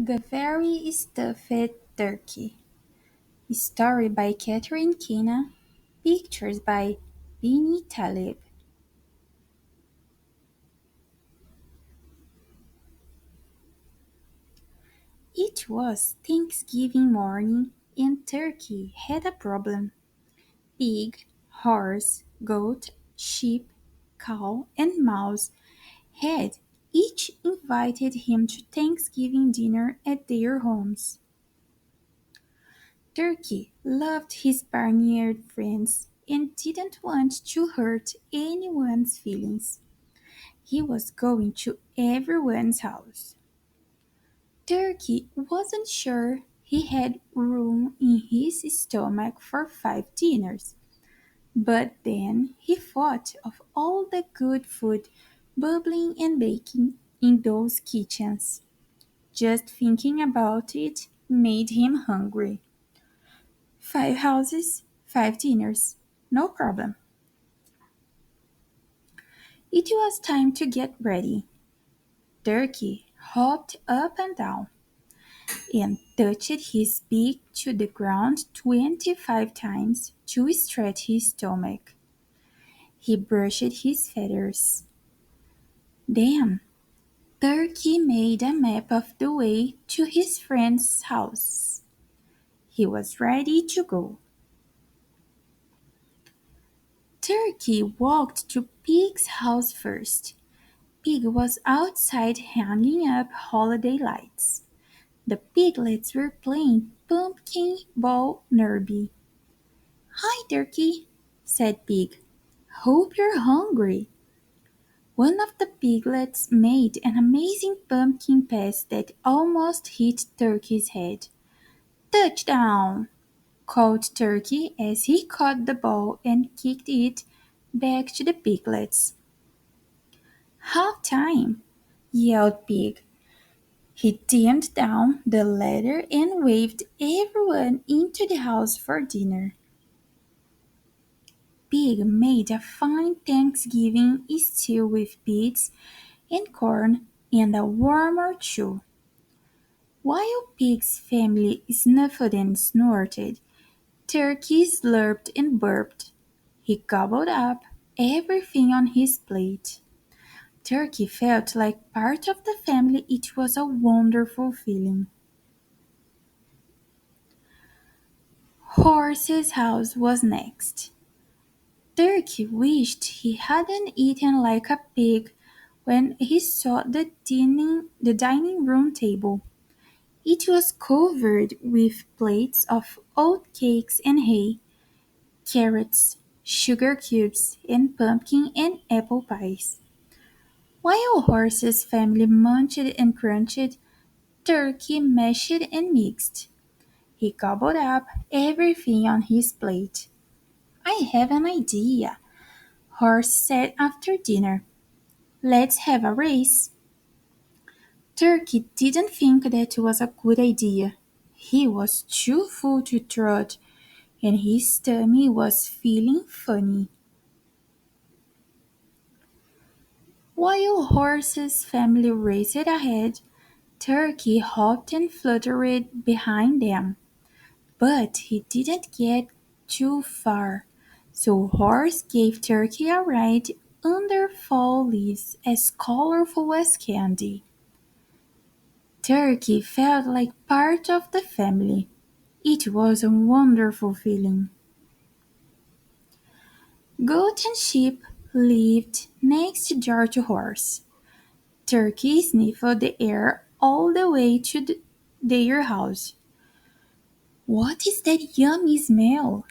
The Very Stuffed Turkey. Story by Katherine Kenah. Pictures by Bini Talib. It was Thanksgiving morning and Turkey had a problem. Pig, horse, goat, sheep, cow, and mouse had each invited him to Thanksgiving dinner at their homes. Turkey loved his barnyard friends and didn't want to hurt anyone's feelings. He was going to everyone's house. Turkey wasn't sure he had room in his stomach for 5 dinners, but then he thought of all the good food bubbling and baking in those kitchens. Just thinking about it made him hungry. 5 houses, 5 dinners. No problem. It was time to get ready. Turkey hopped up and down and touched his beak to the ground 25 times to stretch his stomach. He brushed his feathers. Then Turkey made a map of the way to his friend's house. He was ready to go. Turkey walked to Pig's house first. Pig was outside hanging up holiday lights. The piglets were playing pumpkin ball derby. "Hi, Turkey," said Pig. "Hope you're hungry." One of the piglets made an amazing pumpkin pass that almost hit Turkey's head. "Touchdown!" called Turkey as he caught the ball and kicked it back to the piglets. "Half time!" yelled Pig. He dimmed down the ladder and waved everyone into the house for dinner. Pig made a fine Thanksgiving stew with beets and corn and a worm or two. While Pig's family snuffled and snorted, Turkey slurped and burped. He gobbled up everything on his plate. Turkey felt like part of the family. It was a wonderful feeling. Horse's house was next. Turkey wished he hadn't eaten like a pig when he saw the dining room table. It was covered with plates of oatcakes and hay, carrots, sugar cubes, and pumpkin and apple pies. While Horse's family munched and crunched, Turkey mashed and mixed. He gobbled up everything on his plate. "I have an idea," Horse said after dinner. "Let's have a race." Turkey didn't think that was a good idea. He was too full to trot, and his tummy was feeling funny. While Horse's family raced ahead, Turkey hopped and fluttered behind them. But he didn't get too far, so Horse gave Turkey a ride under fall leaves as colorful as candy. Turkey felt like part of the family. It was a wonderful feeling. Goat and sheep lived next door to Horse. Turkey sniffed the air all the way to their house. "What is that yummy smell?"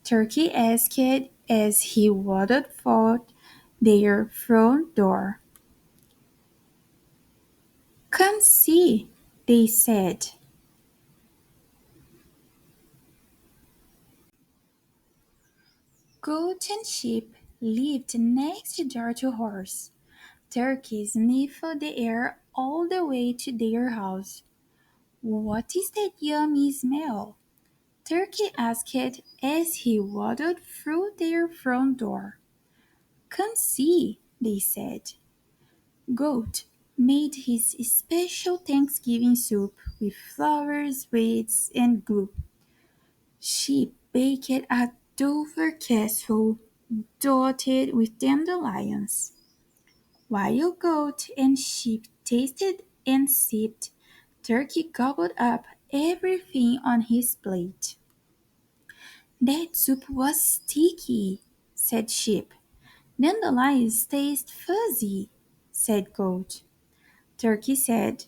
Turkey asked as he waddled toward their front door. "Come see," they said. Goat and sheep lived next door to Horse. Turkey sniffed the air all the way to their house. "What is that yummy smell?" Turkey asked as he waddled through their front door. "Come see," they said. Goat made his special Thanksgiving soup with flowers, weeds, and glue. She baked a Dover castle dotted with dandelions. While goat and sheep tasted and sipped, Turkey gobbled up everything on his plate. That soup was sticky, said Sheep. Dandelions taste fuzzy, said Goat. Turkey said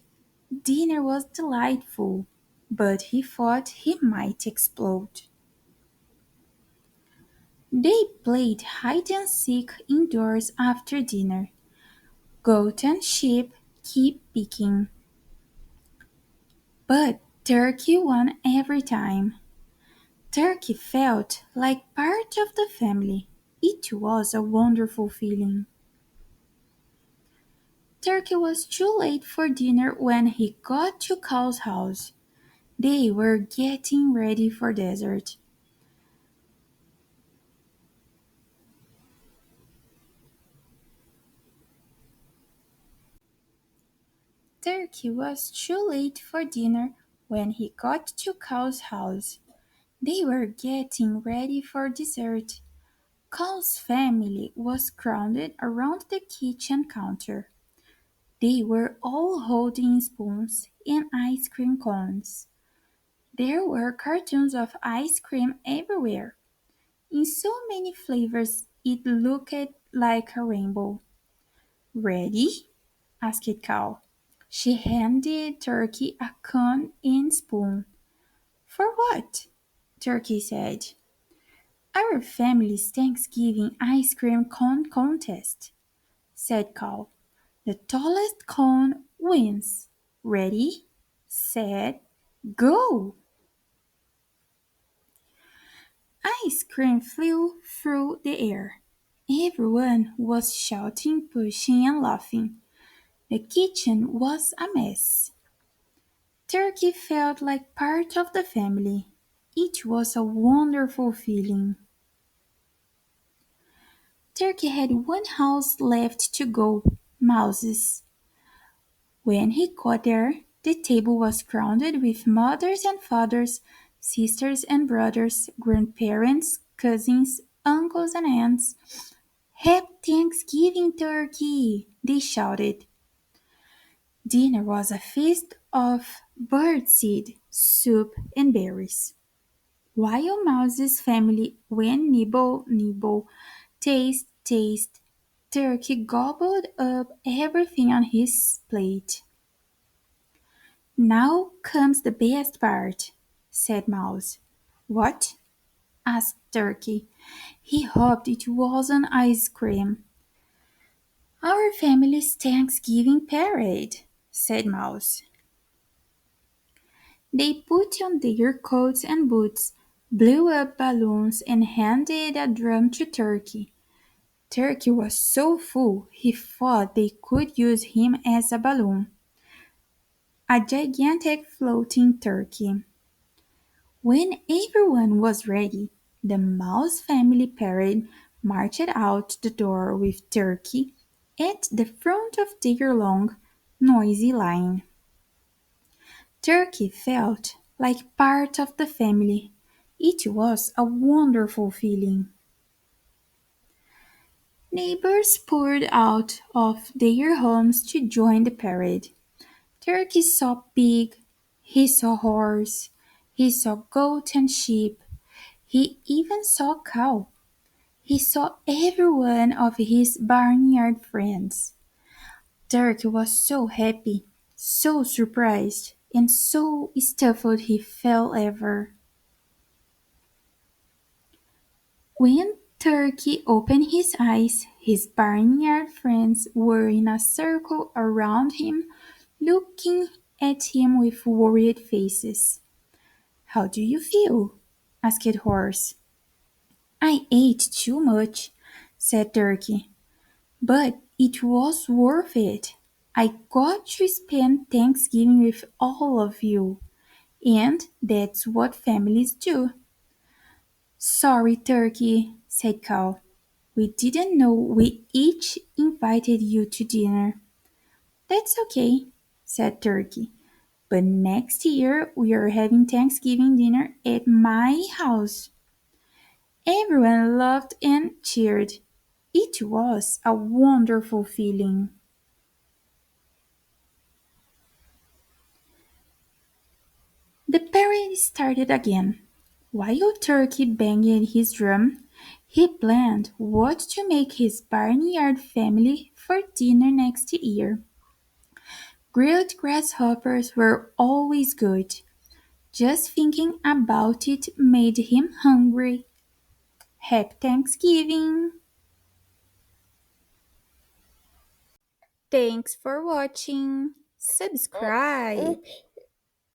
dinner was delightful, but he thought he might explode. They played hide and seek indoors after dinner. Goat and Sheep keep picking, but Turkey won every time. Turkey felt like part of the family. It was a wonderful feeling. Turkey was too late for dinner when he got to Cow's house. They were getting ready for dessert. Turkey was too late for dinner when he got to Cow's house. They were getting ready for dessert. Cow's family was crowded around the kitchen counter. They were all holding spoons and ice cream cones. There were cartons of ice cream everywhere, in so many flavors it looked like a rainbow. Ready? Asked Cow. She handed Turkey a cone and spoon. For what? Turkey said. Our family's Thanksgiving ice cream cone contest, said Cow. The tallest cone wins. Ready, set, go! Ice cream flew through the air. Everyone was shouting, pushing, and laughing. The kitchen was a mess. Turkey felt like part of the family. It was a wonderful feeling. Turkey had one house left to go, Mouse's. When he got there, the table was crowded with mothers and fathers, sisters and brothers, grandparents, cousins, uncles and aunts. Happy Thanksgiving, Turkey! They shouted. Dinner was a feast of birdseed, soup, and berries. While Mouse's family went nibble, nibble, taste, taste, Turkey gobbled up everything on his plate. Now comes the best part, said Mouse. What? Asked Turkey. He hoped it wasn't ice cream. Our family's Thanksgiving parade, said Mouse. They put on their coats and boots, blew up balloons, and handed a drum to Turkey. Turkey was so full he thought they could use him as a balloon. A gigantic floating turkey. When everyone was ready, the Mouse family parade marched out the door with Turkey at the front of their long, noisy line. Turkey felt like part of the family. It was a wonderful feeling. Neighbors poured out of their homes to join the parade. Turkey saw pig, he saw horse, he saw goat and sheep, he even saw cow. He saw every one of his barnyard friends. Turkey was so happy, so surprised, and so stuffed he fell over. When Turkey opened his eyes, his barnyard friends were in a circle around him, looking at him with worried faces. How do you feel? Asked Horse. I ate too much, said Turkey. But it was worth it. I got to spend Thanksgiving with all of you. And that's what families do. Sorry, Turkey, said Cow. We didn't know we each invited you to dinner. That's okay, said Turkey. But next year we are having Thanksgiving dinner at my house. Everyone laughed and cheered. It was a wonderful feeling. The parade started again. While Turkey banged his drum, he planned what to make his barnyard family for dinner next year. Grilled grasshoppers were always good. Just thinking about it made him hungry. Happy Thanksgiving! Thanks for watching. Subscribe.